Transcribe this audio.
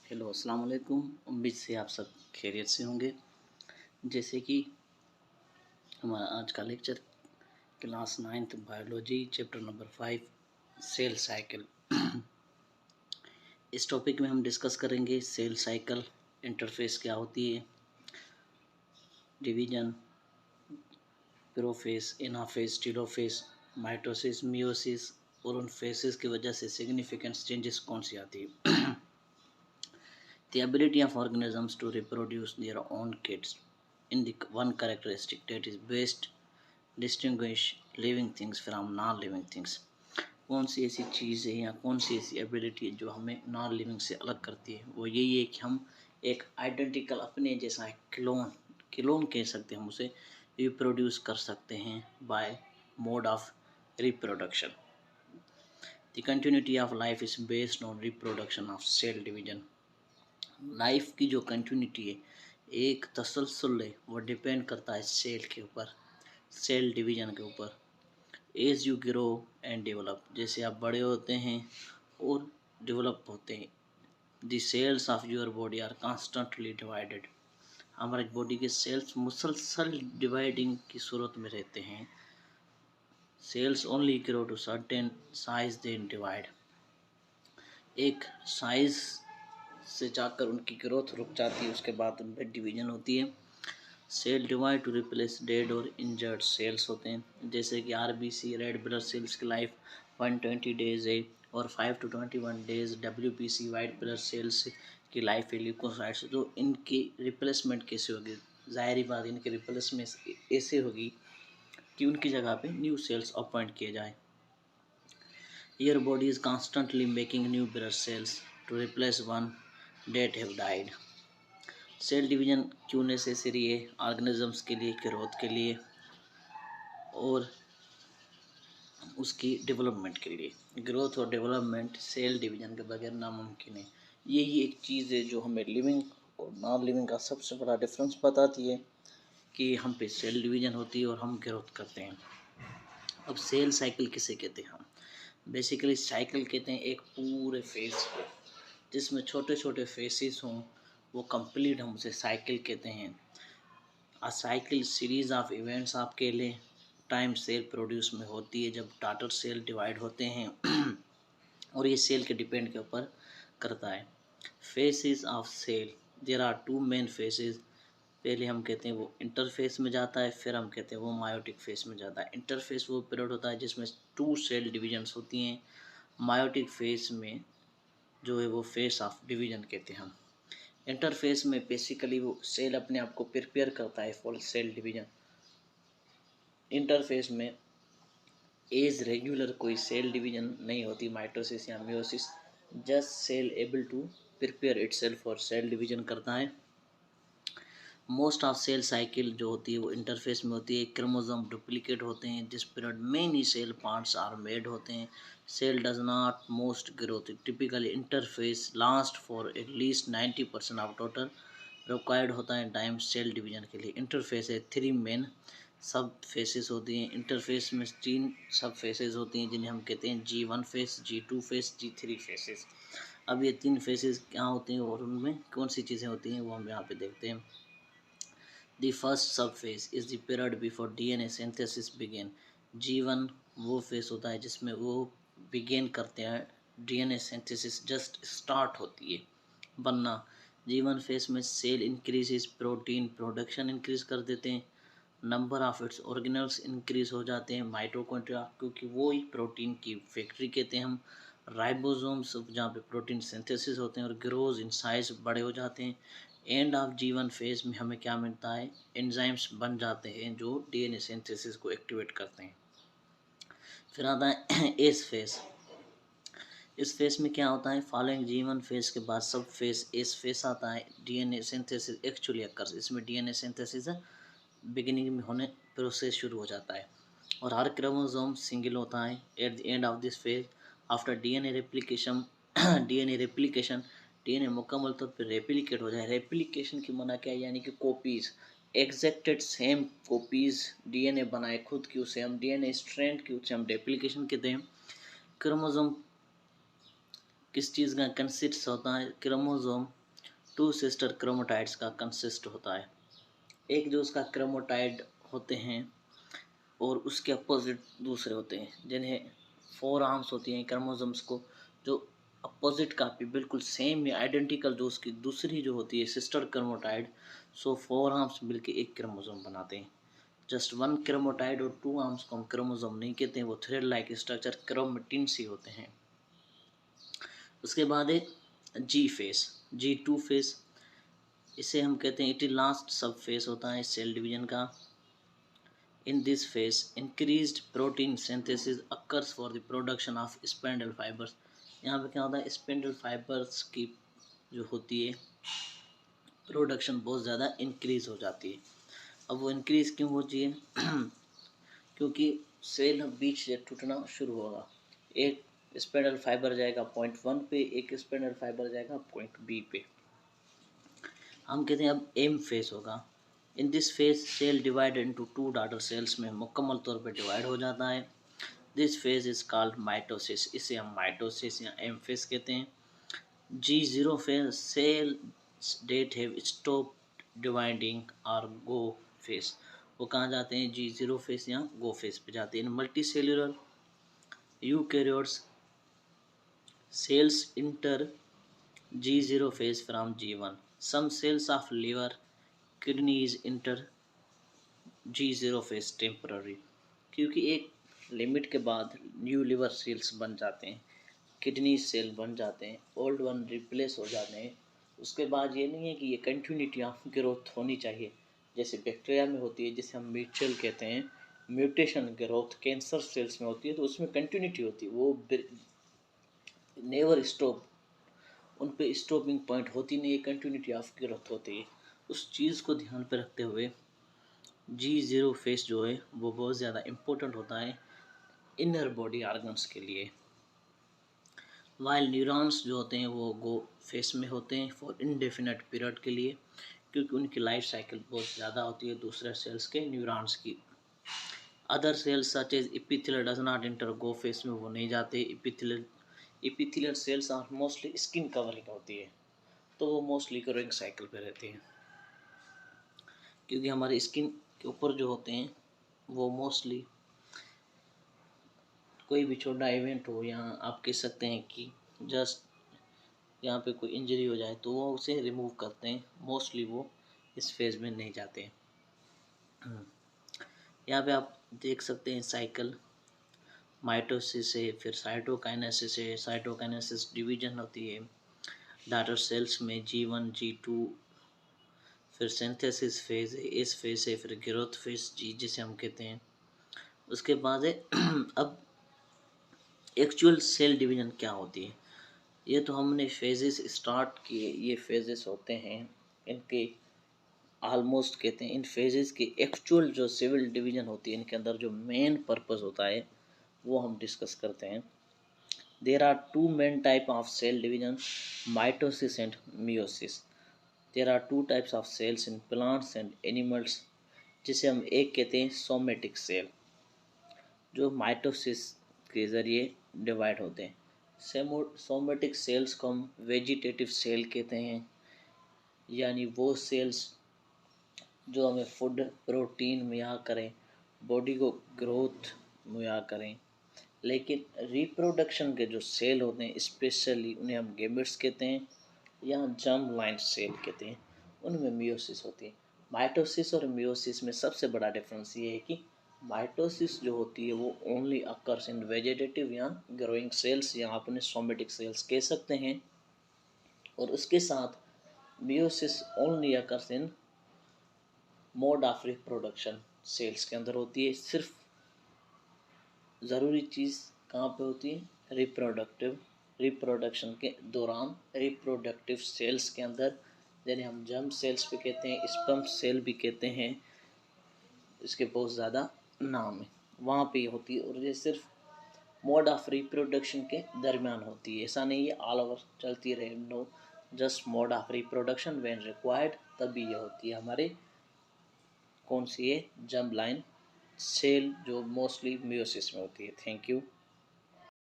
Hello अस्सलाम वालेकुम। उम्मीद से आप सब खैरियत से होंगे। जैसे कि हमारा आज का lecture class 9th biology chapter number 5 cell cycle. इस टॉपिक में हम डिस्कस करेंगे सेल साइकिल, इंटरफेस क्या होती है, division, prophase, anaphase, telophase, mitosis, meiosis और उन फेसेस की वजह से सिग्निफिकेंट चेंजेस कौन सी आती है। The ability of organisms to reproduce their own kids in the one characteristic that is best distinguish living things from non-living things। कौन सी ऐसी चीज़ है या कौन सी ऐसी एबिलिटी है जो हमें नॉन लिविंग से अलग करती है, वो यही है कि हम एक आइडेंटिकल अपने जैसा क्लोन क्लोन कह सकते हैं, हम उसे रिप्रोड्यूस कर सकते हैं by mode of reproduction. The continuity of life is based on reproduction of cell division. Life की जो कंटिन्यूटी है, एक तसलसल है, वो डिपेंड करता है सेल के ऊपर, सेल डिवीजन के ऊपर। As you grow and develop, जैसे आप बड़े होते हैं और डेवलप होते हैं, the cells of your body are constantly divided. हमारे बॉडी के सेल्स मुसलसल डिवाइडिंग की सूरत में रहते हैं। Cells only grow to certain size then divide. एक साइज से जाकर उनकी ग्रोथ रुक जाती है, उसके बाद उनमें डिवीजन होती है। Cell divide to replace dead और इंजर्ड सेल्स होते हैं, जैसे कि आरबीसी रेड ब्लड सेल्स की लाइफ 120 डेज है और 5 to 21 days WBC white blood cells की लाइफ है ल्यूकोसाइट्स। तो इनकी रिप्लेसमेंट कैसे होगी, ज़ाहिर बात इनकी रिप्लेसमेंट ऐसे होगी कि उनकी जगह पे न्यू सेल्स अपॉइंट किए जाए। Your body is constantly making new blood cells to replace one that have died. Cell division क्यों नेसेसरी है ऑर्गेनिजम्स के लिए, ग्रोथ के लिए और उसकी डेवलपमेंट के लिए। ग्रोथ और डेवलपमेंट सेल डिवीजन के बगैर नामुमकिन है। यही एक चीज़ है जो हमें लिविंग और नॉन लिविंग का सबसे बड़ा डिफरेंस बताती है कि हम पे सेल डिवीजन होती है और हम ग्रोथ करते हैं। अब सेल साइकिल किसे कहते हैं हम? बेसिकली साइकिल कहते हैं एक पूरे फेज को, जिसमें छोटे छोटे फेसेस हों, वो कंप्लीट हम उसे साइकिल कहते हैं। अ साइकिल सीरीज ऑफ इवेंट्स आपके लिए टाइम सेल प्रोड्यूस में होती है जब टाटर सेल डिवाइड होते हैं और ये सेल के डिपेंड के ऊपर करता है। Phases of cell, there are two main phases. पहले हम कहते हैं वो इंटरफेस में जाता है, फिर हम कहते हैं वो मायोटिक फेस में जाता है। इंटरफेस वो पीरियड होता है जिसमें टू सेल डिविजन्स होती हैं। मायोटिक फेस में जो है वो फेस ऑफ डिवीजन कहते हैं हम। इंटरफेस में बेसिकली वो सेल अपने आप को प्रिपेयर करता है फॉर सेल डिवीजन। इंटरफेस में एज रेगुलर कोई सेल डिवीजन नहीं होती, माइटोसिस या meiosis, just cell able to prepare itself for cell division करता है। मोस्ट ऑफ सेल साइकिल जो होती है वो इंटरफेस में होती है। क्रोमोसोम डुप्लीकेट होते हैं जिस period many cell parts are made होते हैं। Cell does not most growth, typically interphase last for at least 90% of total required होता है टाइम सेल डिवीजन के लिए। इंटरफेस है 3 मेन सब फेसेस होती हैं। इंटरफेस में 3 सब फेसेस होती हैं जिन्हें हम कहते हैं G1 face, G2 face, G3 faces. अब ये 3 फेसेस क्या होते हैं और उनमें कौन सी चीज़ें होती हैं वो हम यहाँ पे देखते हैं। The first subphase is the period before DNA synthesis begin। G1 वो फेस होता है जिसमें वो बिगेन करते हैं, DNA सिंथेसिस जस्ट स्टार्ट होती है बनना। G1 फेस में cell increases, protein production increase कर देते हैं, number of its organelles increase हो जाते हैं, माइटोकॉन्ड्रिया क्योंकि वो ही प्रोटीन की फैक्ट्री कहते हैं हम, राइबोसोम्स जहाँ पे प्रोटीन सिंथेसिस होते हैं और ग्रोज इन साइज बड़े हो जाते हैं। एंड ऑफ G1 फेज में हमें क्या मिलता है, एंजाइम्स बन जाते हैं जो डीएनए सिंथेसिस को एक्टिवेट करते हैं। फिर आता है एस फेज। इस फेज में क्या होता है, फॉलोइंग G1 फेज के बाद सब फेज एस फेज आता है। डीएनए सिंथेसिस एक्चुअली अकर्स, इसमें डीएनए सिंथेसिस बिगिनिंग में होने प्रोसेस शुरू हो जाता है और हर क्रोमोसोम सिंगल होता है। At the end of this phase after DNA replication DNA मुकम्मल तौर पर रेप्लिकेट हो जाए। रेप्लिकेशन की मना क्या है, यानी कि कॉपीज, एग्जैक्टेड सेम कॉपीज डीएनए बनाए खुद की, उसे हम डीएनए स्ट्रैंड की, उसे हम रेप्लिकेशन कहते हैं। क्रोमोसोम किस चीज़ का कंसिस्ट होता है? क्रोमोसोम टू सिस्टर क्रोमोटाइड्स का कंसिस्ट होता है। एक जो उसका क्रोमोटाइड होते हैं और उसके अपोजिट दूसरे होते हैं, जिन्हें फोर आर्म्स होती हैं क्रोमोसोम्स को, जो अपोजिट कापी बिल्कुल सेम या आइडेंटिकल जो उसकी दूसरी जो होती है सिस्टर क्रोमोटाइड, सो फोर आर्म्स मिलके एक क्रोमोसोम बनाते हैं। जस्ट वन क्रोमोटाइड और टू आर्म्स को हम क्रोमोसोम नहीं कहते हैं, वो थ्रेड लाइक स्ट्रक्चर क्रोमेटिन्स ही होते हैं। उसके बाद है जी फेस, G2 फेस, इसे हम कहते हैं इट इज लास्ट सब फेस होता है सेल डिवीजन का। इन this face increased protein synthesis occurs for the production of spindle fibres. यहाँ पे क्या होता है, स्पेंडल फाइबर्स की जो होती है प्रोडक्शन बहुत ज़्यादा इंक्रीज हो जाती है। अब वो इंक्रीज क्यों होती है? क्योंकि सेल बीच से टूटना शुरू होगा। एक स्पेंडल फाइबर जाएगा पॉइंट 1 पे, एक स्पेंडल फाइबर जाएगा पॉइंट बी पे। हम कहते हैं अब एम फेस होगा। In this phase cell divide into two daughter cells में मुकम्मल तौर पे डिवाइड हो जाता है। This phase is called mitosis, इसे हम माइटोसिस या एम फेस कहते हैं। G0 phase cell that have stop dividing और गो फेस, वो कहाँ जाते हैं? G0 फेस या गो फेस पे जाते हैं। In multi cellular eukaryotes cells enter G0 phase from G1. Some cells of liver, kidneys enter G0 phase temporary, क्योंकि एक लिमिट के बाद न्यू लिवर सेल्स बन जाते हैं, किडनी सेल बन जाते हैं, ओल्ड वन रिप्लेस हो जाते हैं। उसके बाद ये नहीं है कि ये कंटिन्यूटी ऑफ ग्रोथ होनी चाहिए जैसे बैक्टीरिया में होती है, जिसे हम म्यूचुअल कहते हैं। म्यूटेशन ग्रोथ कैंसर सेल्स में होती है, तो उसमें कंटिन्यूटी होती है, वो नेवर स्टॉप, उन पे स्टॉपिंग पॉइंट होती नहीं है, कंटिन्यूटी ऑफ ग्रोथ होती है। उस चीज़ को ध्यान पर रखते हुए G0 फेस जो है वो बहुत ज़्यादा इम्पोर्टेंट होता है इनर बॉडी ऑर्गन्स के लिए। वाइल न्यूरॉन्स जो होते हैं वो गो फेस में होते हैं फॉर इनडेफिनेट पीरियड के लिए, क्योंकि उनकी लाइफ साइकिल बहुत ज़्यादा होती है दूसरे सेल्स के न्यूरॉन्स की। Other cells such as epithelial does not enter go phase में, वो नहीं जाते। Epithelial cells are mostly skin covering होती है, तो वो मोस्टली ग्रोइंग साइकिल पे रहती हैं, क्योंकि हमारे स्किन के ऊपर जो होते हैं वो मोस्टली कोई भी छोटा इवेंट हो, या आप कह सकते हैं कि जस्ट यहाँ पे कोई इंजरी हो जाए तो वो उसे रिमूव करते हैं, मोस्टली वो इस फेज में नहीं जाते हैं। यहाँ पे आप देख सकते हैं साइकिल, माइटोसिस है, फिर साइटोकाइनेसिस है, साइटोकाइनेसिस डिवीजन होती है डॉटर सेल्स में G1 G2, फिर सिंथेसिस फेज है, इस फेज से फिर ग्रोथ फेज जी जिसे हम कहते हैं। उसके बाद है अब एक्चुअल सेल डिवीजन क्या होती है? ये तो हमने फेजेस स्टार्ट किए, ये फेजेस होते हैं इनके ऑलमोस्ट कहते हैं इन फेजेस की एक्चुअल जो सिविल डिवीजन होती है, इनके अंदर जो मेन पर्पस होता है वो हम डिस्कस करते हैं। There are two main type of cell division, mitosis and meiosis. There are two types of cells in plants and animals, जिसे हम एक कहते हैं सोमेटिक सेल, जो माइटोसिस के ज़रिए डिवाइड होते हैं। सोमेटिक सेल्स को हम वेजिटेटिव सेल कहते हैं, यानी वो सेल्स जो हमें फूड प्रोटीन मुहैया करें, बॉडी को ग्रोथ मुहैया करें। लेकिन रिप्रोडक्शन के जो सेल होते हैं स्पेशली उन्हें हम गैमेट्स कहते हैं या जर्म लाइन सेल कहते हैं, उनमें मियोसिस होती है। माइटोसिस और मियोसिस में सबसे बड़ा डिफरेंस ये है कि माइटोसिस जो होती है वो ओनली अकर्स इन वेजिटेटिव या ग्रोइंग सेल्स, या अपने सोमेटिक सेल्स कह सकते हैं, और उसके साथ meiosis only occurs in mode of reproduction cells के अंदर होती है। सिर्फ ज़रूरी चीज़ कहाँ पे होती है? रिप्रोडक्शन के दौरान रिप्रोडक्टिव सेल्स के अंदर, जिन्हें हम जर्म सेल्स भी कहते हैं, स्पर्म सेल भी कहते हैं, इसके बहुत ज़्यादा नाम है, वहाँ पे होती है। और ये सिर्फ मोड ऑफ रिप्रोडक्शन के दरमियान होती है, ऐसा नहीं है ऑल ओवर चलती रहे, no, just mode of reproduction when required तभी ये होती है हमारे कौन सी है? जर्म लाइन सेल, जो मोस्टली मियोसिस में होती है। Thank you.